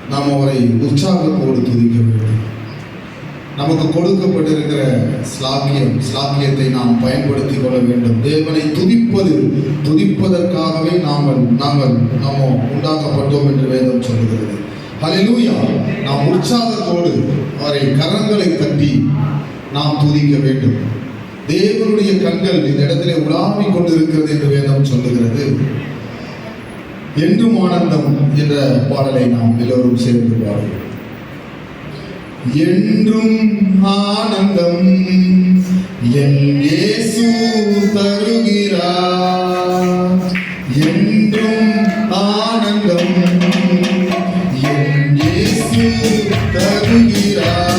நாம் அவரை உற்சாகத்தோடு துதிக்க வேண்டும். நமக்கு கொடுக்கப்பட்டிருக்கிற ஸ்லாக்கியத்தை நாம் பயன்படுத்திக் கொள்ள வேண்டும். தேவனை துதிப்பதற்காகவே நாங்கள் உண்டாக்கப்பட்டோம் என்று வேதம் சொல்லுகிறது. ஹல்லேலூயா! நாம் உற்சாகத்தோடு அவரை கரங்களை தட்டி நாம் துதிக்க வேண்டும். தேவனுடைய கண்கள் இந்த இடத்திலே உலாவிக் கொண்டிருக்கிறது என்று வேதம் சொல்லுகிறது. என்றும் ஆனந்தம் என்ற பாடலை நாம் எல்லோரும் சேர்ந்து பாடுவோம். என்றும் ஆனந்தம் என் இயேசு தருகிறார். என்றும் ஆனந்தம் என் இயேசு தருகிறார்.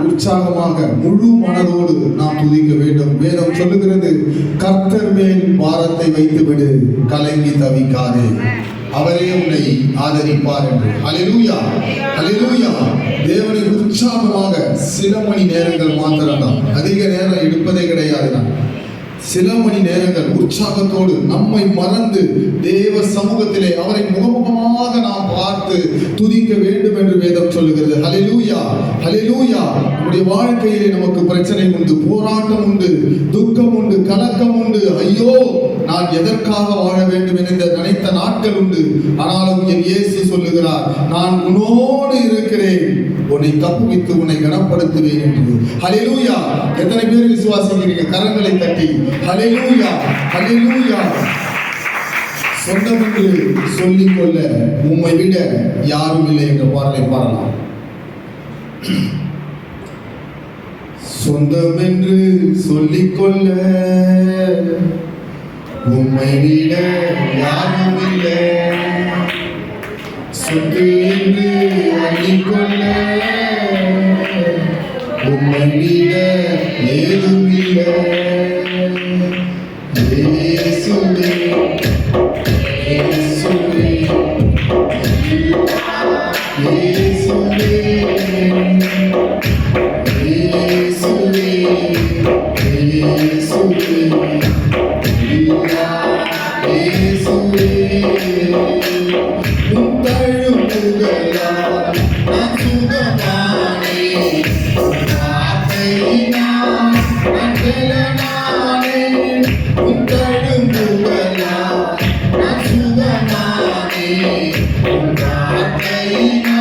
உற்சாகமாக முழு மனதோடு நாம் துதிக்க வேண்டும். வேதம் சொல்லுகிறது, கர்த்தர் மேல் பாரத்தை வைத்துவிடு, கலங்கி தவிக்காதே, அவரே உன்னை ஆதரிப்பார் என்று. ஹல்லேலூயா, ஹல்லேலூயா. தேவனை உற்சாகமாக சில மணி நேரங்கள் மாத்திரம்தான், அதிக நேரம் எடுப்பதே கிடையாது. சில மணி நேரங்கள் உற்சாகத்தோடு நம்மை மறந்து தேவ சமூகத்திலே அவரை முகமுகமாக நாம் பார்த்து துதிக்க வேண்டும் என்று வேதம் சொல்லுகிறது. ஹல்லேலூயா, ஹல்லேலூயா. நம்முடைய வாழ்க்கையிலே நமக்கு பிரச்சனை உண்டு, போராட்டம் உண்டு, துக்கம் உண்டு, கலக்கம் உண்டு. ஐயோ, நான் எதற்காக வாழ வேண்டும் என்று நினைத்த நாட்கள் உண்டு. ஆனாலும் என் இயேசு சொல்லுகிறார், நான் உன்னோடு இருக்கிறேன், உன்னை தப்புவித்து உன்னை கனப்படுத்துவேன் என்று. ஹல்லேலூயா. எத்தனை பேர் விசுவாசிக்கிறீங்க? கரங்களை தட்டி ஹல்லேலூயா, ஹல்லேலூயா. சொந்தம் என்று சொல்லிக்கொள்ள உம்மை விட யாரும் இல்லை என்ற பாடலை பாடலாம். சொந்தம் என்று சொல்லிக்கொள்ள உம்மை விட யாரும் இல்லை, சொத்து என்று அள்ளிக்கொள்ள உம்மை விட ஏதும் இல்லை. இயேசுவே, இயேசுவே, இயேசுவே, இயேசுவே, இயேசுவே, இயேசுவே. உம் தழும்புகளால் நான் சுகமானேன், கட்டளையினால்